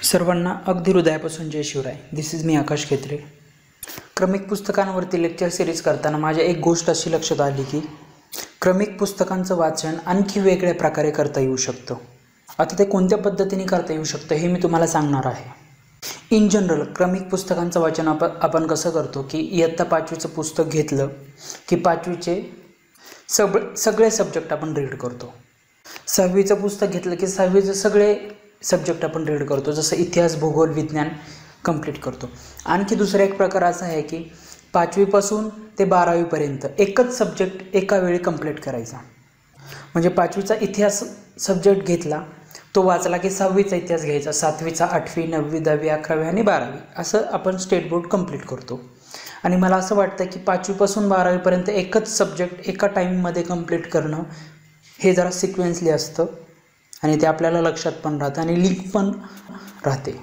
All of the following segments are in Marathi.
सर्वांना अगदी हृदयापासून जय शिवराय. दिस इज मी आकाश खेत्रे. क्रमिक पुस्तकांवरती लेक्चर सिरीज करताना माझ्या एक गोष्ट अशी लक्षात आली की क्रमिक पुस्तकांचं वाचन आणखी वेगळ्या प्रकारे करता येऊ शकतं. आता ते कोणत्या पद्धतीने करता येऊ शकतं हे मी तुम्हाला सांगणार आहे. इन जनरल क्रमिक पुस्तकांचं वाचन आपण कसं करतो की इयत्ता 5वीचं पुस्तक घेतलं की 5वीचे सगळे सब्जेक्ट आपण रीड करतो. 6वीचं पुस्तक घेतलं की 6वीचे सगळे सब्जेक्ट आपण रीड करतो, जसं इतिहास, भूगोल, विज्ञान कंप्लीट करतो. आणखी दुसरा एक प्रकार असा आहे की 5वीपासून ते 12वीपर्यंत एकच सब्जेक्ट एका वेळी कंप्लीट करायचा. म्हणजे 5वीचा इतिहास सब्जेक्ट घेतला, तो वाचला की 6वीचा इतिहास घ्यायचा, 7वीचा, 8वी, 9वी, 10वी, 11वी आणि 12वी असं आपण स्टेट बोर्ड कंप्लीट करतो. आणि मला असं वाटतं की 5वीपासून 12वीपर्यंत एकच सब्जेक्ट एका टाईममध्ये कंप्लीट करणं हे जरा सिक्वेन्सली असतं आणि ते आपल्याला लक्षात पण राहतं आणि लिंक पण राहते.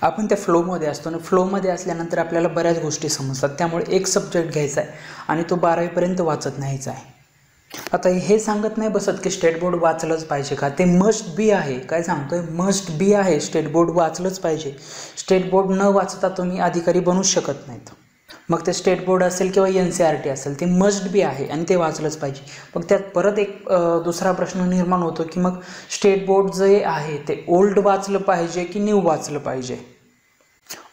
आपण त्या फ्लोमध्ये असतो आणि फ्लोमध्ये असल्यानंतर आपल्याला बऱ्याच गोष्टी समजतात. त्यामुळे एक सब्जेक्ट घ्यायचा आहे आणि तो 12वीपर्यंत वाचत नाहीच आहे. आता हे सांगत नाही बसत की स्टेट बोर्ड वाचलंच पाहिजे का, ते मस्ट बी आहे. काय सांगतोय, मस्ट बी आहे. स्टेट बोर्ड वाचलंच पाहिजे. स्टेट बोर्ड न वाचता तुम्ही अधिकारी बनूच शकत नाहीत. मग ते स्टेट बोर्ड असेल किंवा NCERT असेल, ते मस्ट बी आहे आणि ते वाचलंच पाहिजे. मग त्यात परत एक दुसरा प्रश्न निर्माण होतो की मग स्टेट बोर्ड जे आहे ते ओल्ड वाचलं पाहिजे की न्यू वाचलं पाहिजे.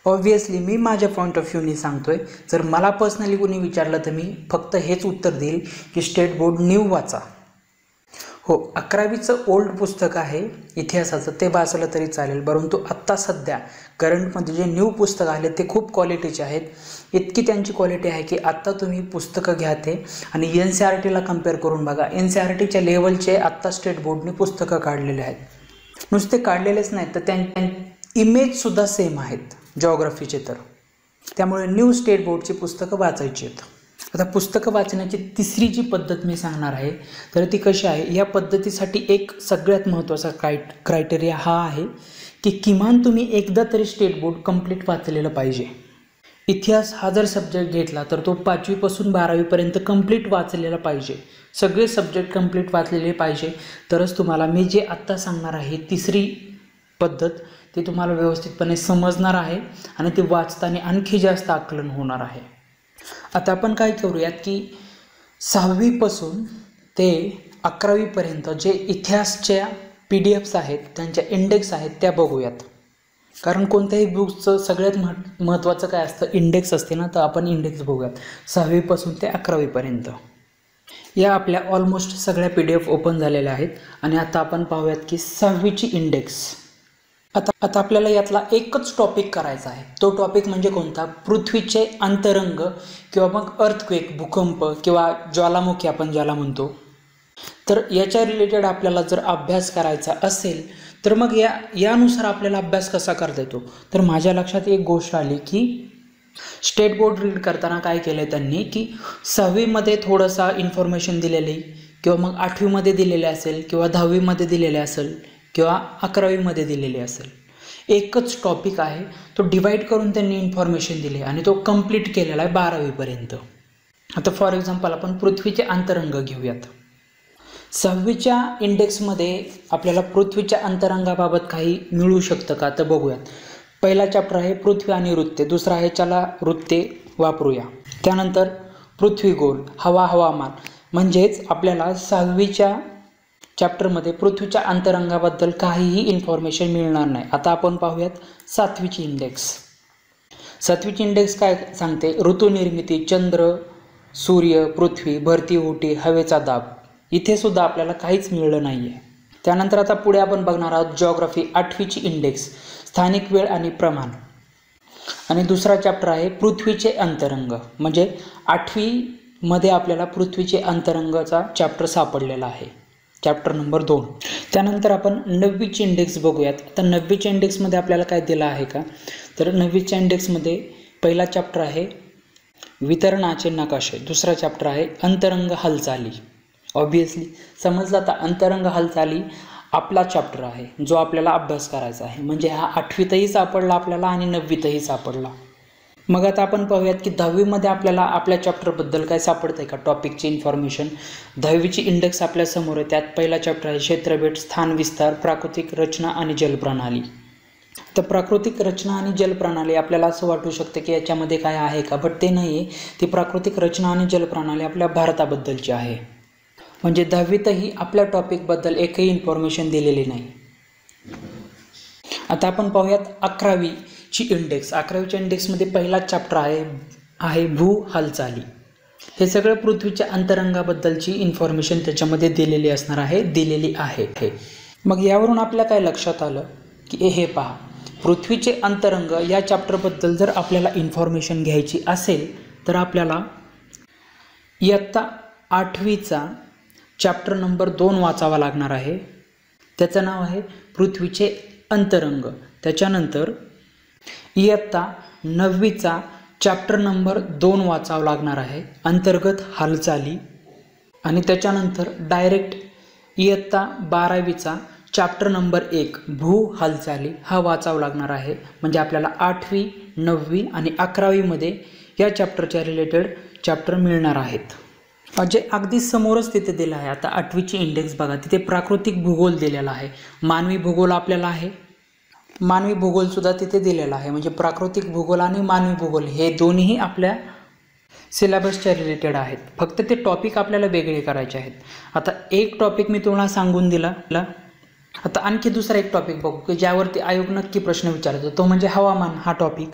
ऑब्व्हियसली मी माझ्या पॉईंट ऑफ व्ह्यूनी सांगतोय. जर मला पर्सनली कोणी विचारलं तर मी फक्त हेच उत्तर देईल की स्टेट बोर्ड न्यू वाचा. हो, 11वीचं ओल्ड पुस्तक आहे इतिहासाचं, ते वाचलं तरी चालेल. परंतु आत्ता सध्या करंटमध्ये जे न्यू पुस्तक आले ते खूप क्वालिटीचे आहेत. इतकी त्यांची क्वालिटी आहे की आत्ता तुम्ही पुस्तकं घ्या ते आणि NCERTला कम्पेअर करून बघा. NCERTच्या लेवलचे आत्ता स्टेट बोर्डने पुस्तकं काढलेले आहेत. नुसते काढलेलेच नाहीत तर त्यांच्या इमेजसुद्धा सेम आहेत जॉग्रफीचे. तर त्यामुळे न्यू स्टेट बोर्डची पुस्तकं वाचायची आहेत. आता पुस्तकं वाचण्याची तिसरी जी पद्धत मी सांगणार आहे तर ती कशी आहे. या पद्धतीसाठी एक सगळ्यात महत्त्वाचा क्रायटेरिया हा आहे की किमान तुम्ही एकदा तरी स्टेट बोर्ड कंप्लीट वाचलेलं पाहिजे. इतिहास हा जर सब्जेक्ट घेतला तर तो 5वीपासून 12वीपर्यंत कंप्लीट वाचलेला पाहिजे. सगळे सब्जेक्ट कंप्लीट वाचलेले पाहिजे. तरच तुम्हाला मी जे आत्ता सांगणार आहे तिसरी पद्धत ती तुम्हाला व्यवस्थितपणे समजणार आहे आणि ती वाचताना आणखी जास्त आकलन होणार आहे. आता आपण काय करूयात की 6वीपासून ते 11वीपर्यंत जे इतिहासच्या PDFs आहेत, त्यांच्या इंडेक्स आहेत त्या बघूयात. कारण कोणत्याही बुक्सचं सगळ्यात महत्त्वाचं काय असतं, इंडेक्स असते ना. तर आपण इंडेक्स बघूयात 6वीपासून ते 11वीपर्यंत. या आपल्या ऑलमोस्ट सगळ्या PDF ओपन झालेल्या आहेत आणि आता आपण पाहूयात की 6वीची इंडेक्स. आता आपल्याला यातला एकच टॉपिक करायचा आहे. तो टॉपिक म्हणजे कोणता, पृथ्वीचे अंतरंग किंवा मग अर्थक्वेक, भूकंप किंवा ज्वालामुखी आपण ज्याला म्हणतो. तर याच्या रिलेटेड आपल्याला जर अभ्यास करायचा असेल तर मग यानुसार आपल्याला अभ्यास कसा करता येतो. तर माझ्या लक्षात एक गोष्ट आली की स्टेट बोर्ड रीड करताना काय केलं आहे त्यांनी की 6वीमध्ये थोडंसं इन्फॉर्मेशन दिलेली किंवा मग 8वीमध्ये दिलेले असेल किंवा 10वीमध्ये दिलेले असेल किंवा 11वीमध्ये दिलेले असेल. एकच टॉपिक आहे, तो डिवाईड करून त्यांनी इन्फॉर्मेशन दिली आणि तो कंप्लीट केलेला आहे 12वीपर्यंत. आता फॉर एक्झाम्पल आपण पृथ्वीचे अंतरंग घेऊयात. 6वीच्या इंडेक्समध्ये आपल्याला पृथ्वीच्या अंतरंगाबाबत काही मिळू शकतं का तर बघूयात. पहिला चॅप्टर आहे पृथ्वी आणि वृत्ते. दुसरा आहे चला वृत्ते वापरूया. त्यानंतर पृथ्वी गोल, हवा, हवामान. म्हणजेच आपल्याला 6वीच्या चॅप्टरमध्ये पृथ्वीच्या अंतरंगाबद्दल काहीही इन्फॉर्मेशन मिळणार नाही. आता आपण पाहूयात 7वीची इंडेक्स. 7वीची इंडेक्स काय सांगते, ऋतुनिर्मिती, चंद्र, सूर्य, पृथ्वी, भरती, ओहोटी, हवेचा दाब. इथे सुद्धा आपल्याला काहीच मिळलं नाही आहे. त्यानंतर आता पुढे आपण बघणार आहोत जॉग्रफी. 8वीची इंडेक्स, स्थानिक वेळ आणि प्रमाण. आणि दुसरा चॅप्टर आहे पृथ्वीचे अंतरंग. म्हणजे 8वीमध्ये आपल्याला पृथ्वीचे अंतरंगाचा चॅप्टर सापडलेला आहे, चॅप्टर नंबर 2. त्यानंतर आपण 9वीची इंडेक्स बघूयात. आता 9वीच्या इंडेक्समध्ये आपल्याला काय दिलं आहे का, तर 9वीच्या इंडेक्समध्ये पहिला चॅप्टर आहे वितरणाचे नकाशे. दुसरा चॅप्टर आहे अंतरंग हालचाली. ऑब्व्हियसली समजलं. आता अंतरंग हालचाली आपला चॅप्टर आहे जो आपल्याला अभ्यास करायचा आहे. म्हणजे हा 8वीतही सापडला आपल्याला आणि 9वीतही सापडला. मग आता आपण पाहूयात की 10वीमध्ये आपल्याला आपल्या चॅप्टरबद्दल काय सापडतं आहे का, टॉपिकची इन्फॉर्मेशन. 10वीची इंडेक्स आपल्यासमोर आहे. त्यात पहिला चॅप्टर आहे क्षेत्रफळ, स्थान विस्तार, प्राकृतिक रचना आणि जलप्रणाली. तर प्राकृतिक रचना आणि जलप्रणाली आपल्याला असं वाटू शकतं की याच्यामध्ये काय आहे का, बट ते नाही आहे. ती प्राकृतिक रचना आणि जलप्रणाली आपल्या भारताबद्दलची आहे. म्हणजे 10वीतही आपल्या टॉपिकबद्दल एकही इन्फॉर्मेशन दिलेली नाही. आता आपण पाहूयात 11वीची इंडेक्स. 11वीच्या इंडेक्समध्ये पहिला चॅप्टर आहे भू हालचाली. हे सगळं पृथ्वीच्या अंतरंगाबद्दलची इन्फॉर्मेशन त्याच्यामध्ये दिलेली आहे. मग यावरून आपल्या काय लक्षात आलं की हे पहा, पृथ्वीचे अंतरंग या चॅप्टरबद्दल जर आपल्याला इन्फॉर्मेशन घ्यायची असेल तर आपल्याला इयत्ता 8वीचा चॅप्टर नंबर 2 वाचावा लागणार आहे. त्याचं नाव आहे पृथ्वीचे अंतरंग. त्याच्यानंतर इयत्ता 9वीचा चॅप्टर नंबर 2 वाचावा लागणार आहे, अंतर्गत हालचाली. आणि त्याच्यानंतर डायरेक्ट इयत्ता 12वीचा चॅप्टर नंबर 1 भू हालचाली हा वाचावा लागणार आहे. म्हणजे आपल्याला 8वी, 9वी आणि 11वीमध्ये या चॅप्टरच्या रिलेटेड चॅप्टर मिळणार आहेत. म्हणजे अगदी समोरच तिथे दिलं आहे. आता 8वीची इंडेक्स बघा, तिथे प्राकृतिक भूगोल दिलेला आहे, मानवी भूगोल आपल्याला आहे, मानवी भूगोलसुद्धा तिथे दिलेला आहे. म्हणजे प्राकृतिक भूगोल आणि मानवी भूगोल हे दोन्हीही आपल्या सिलेबसच्या रिलेटेड आहेत. फक्त ते टॉपिक आपल्याला वेगळे करायचे आहेत. आता एक टॉपिक मी तुम्हाला सांगून दिला. आता आणखी दुसरा एक टॉपिक बघू की ज्यावरती आयोग नक्की प्रश्न विचारतो, तो म्हणजे हवामान हा टॉपिक.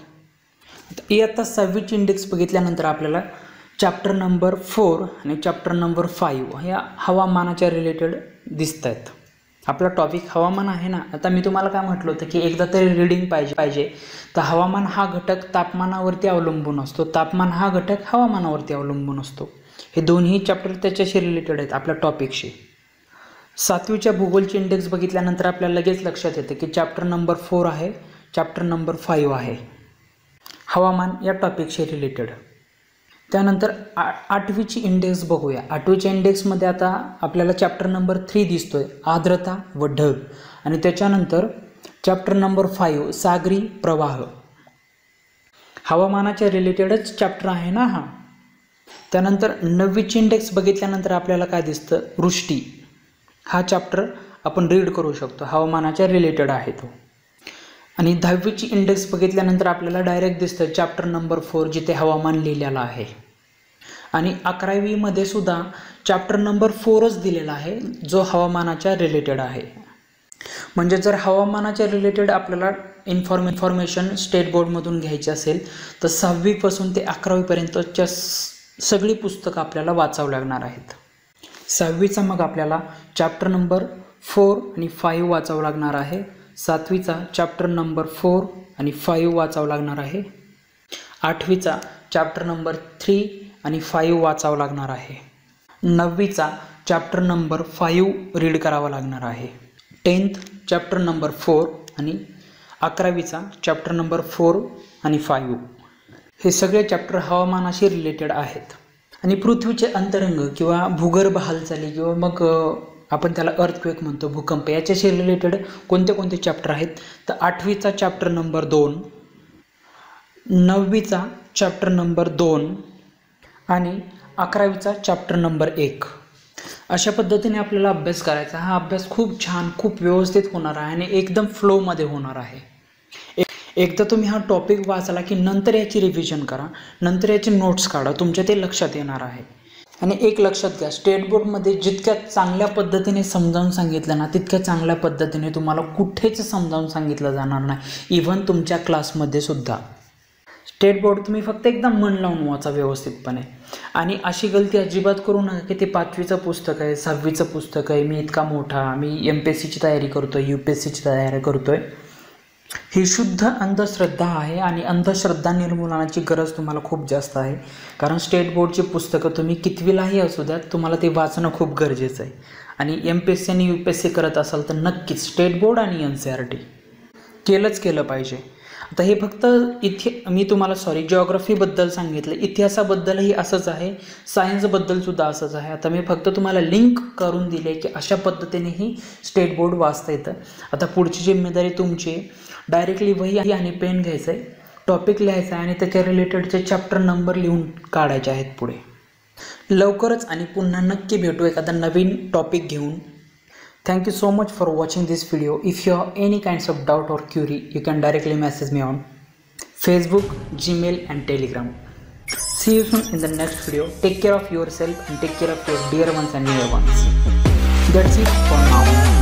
इयत्ता 6वीची इंडेक्स बघितल्यानंतर आपल्याला चॅप्टर नंबर 4 आणि चॅप्टर नंबर 5 या हवामानाच्या रिलेटेड दिसत आहेत. आपला टॉपिक हवामान आहे ना. आता मी तुम्हाला काय म्हटलं होतं की एकदा तरी रीडिंग पाहिजे. तर हवामान हा घटक तापमानावरती अवलंबून असतो, तापमान हा घटक हवामानावरती अवलंबून असतो. हे दोन्ही चॅप्टर त्याच्याशी रिलेटेड आहेत आपल्या टॉपिकशी. 7वीच्या भूगोलची इंडेक्स बघितल्यानंतर आपल्याला लगेच लक्षात येतं की चॅप्टर नंबर 4 आहे, चॅप्टर नंबर 5 आहे हवामान या टॉपिकशी रिलेटेड. त्यानंतर 8वीची इंडेक्स बघूया. 8वीच्या इंडेक्समध्ये आता आपल्याला चॅप्टर नंबर 3 दिसतोय, आर्द्रता व ढग. आणि त्याच्यानंतर चॅप्टर नंबर 5 सागरी प्रवाह. हवामानाच्या रिलेटेडच चॅप्टर आहे ना हा. त्यानंतर 9वीची इंडेक्स बघितल्यानंतर आपल्याला काय दिसतं, वृष्टी हा चॅप्टर आपण रीड करू शकतो, हवामानाच्या रिलेटेड आहे तो. आणि 10वीची इंडेक्स बघितल्यानंतर आपल्याला डायरेक्ट दिसतं चॅप्टर नंबर 4 जिथे हवामान लिहिलेलं आहे. आणि 11वीमध्ये सुद्धा चॅप्टर नंबर 4च दिलेला आहे जो हवामानाच्या रिलेटेड आहे. म्हणजे जर हवामानाच्या रिलेटेड आपल्याला इन्फॉर्मेशन स्टेट बोर्डमधून घ्यायची असेल तर 6वीपासून ते 11वीपर्यंतच्या सगळी पुस्तकं आपल्याला वाचावं लागणार आहेत. 6वीचा मग आपल्याला चॅप्टर नंबर 4 आणि 5 वाचावं लागणार आहे. 7वीचा चॅप्टर नंबर 4 आणि 5 वाचावं लागणार आहे. 8वीचा चॅप्टर नंबर 3 आणि 5 वाचावं लागणार आहे. 9वीचा चॅप्टर नंबर 5 रीड करावा लागणार आहे. 10th चॅप्टर नंबर 4 आणि 11वीचा चॅप्टर नंबर 4 आणि 5 हे सगळे चॅप्टर हवामानाशी रिलेटेड आहेत. आणि पृथ्वीचे अंतरंग किंवा भूगर्भ हालचाली किंवा मग आपण त्याला अर्थक्वेक म्हणतो, भूकंप, याच्याशी रिलेटेड कोणते चॅप्टर आहेत तर 8वीचा चॅप्टर नंबर 2, 9वीचा चॅप्टर नंबर 2 आणि 11वीचा चॅप्टर नंबर 1. अशा पद्धतीने आपल्याला अभ्यास करायचा. हा अभ्यास खूप छान, खूप व्यवस्थित होणार आहे आणि एकदम फ्लोमध्ये होणार आहे. एकदा तुम्ही हा टॉपिक वाचला की नंतर याची रिव्हिजन करा, नंतर याचे नोट्स काढा, तुमच्या ते लक्षात येणार आहे. आणि एक लक्षात घ्या, स्टेट बोर्डमध्ये जितक्या चांगल्या पद्धतीने समजावून सांगितलं ना तितक्या चांगल्या पद्धतीने तुम्हाला कुठेच समजावून सांगितलं जाणार नाही, इव्हन तुमच्या क्लासमध्ये सुद्धा. स्टेट बोर्ड तुम्ही फक्त एकदा मन लावून वाचा व्यवस्थितपणे. आणि अशी गलती अजिबात करू नका की ते 5वीचं पुस्तक आहे, 6वीचं पुस्तक आहे, मी इतका मोठा, मी MPSCची तयारी करतो आहे, UPSCची तयारी करतो आहे. ही शुद्ध अंधश्रद्धा आहे आणि अंधश्रद्धा निर्मूलनाची गरज तुम्हाला खूप जास्त आहे. कारण स्टेट बोर्डची पुस्तकं तुम्ही कितवीलाही असू द्यात, तुम्हाला ते वाचणं खूप गरजेचं आहे. आणि MPSC आणि UPSC करत असाल तर नक्कीच स्टेट बोर्ड आणि NCERT केलं पाहिजे. आता हे फक्त मी तुम्हाला जिओग्राफीबद्दल सांगितलं, इतिहासाबद्दलही असंच आहे, सायन्सबद्दलसुद्धा असंच आहे. आता मी फक्त तुम्हाला लिंक करून दिले की अशा पद्धतीनेही स्टेट बोर्ड वाचता येतं. आता पुढची जिम्मेदारी तुमची, डायरेक्टली वही आणि पेन घ्यायचं आहे, टॉपिक लिहायचा आहे आणि त्याच्या रिलेटेडचे चॅप्टर नंबर लिहून काढायचे आहेत पुढे. लवकरच आणि पुन्हा नक्की भेटू एखादा नवीन टॉपिक घेऊन. Thank you so much for watching this video. If you have any kinds of doubt or query, you can directly message me on Facebook, Gmail and Telegram. See you soon in the next video. Take care of yourself and take care of your dear ones and near ones. That's it for now.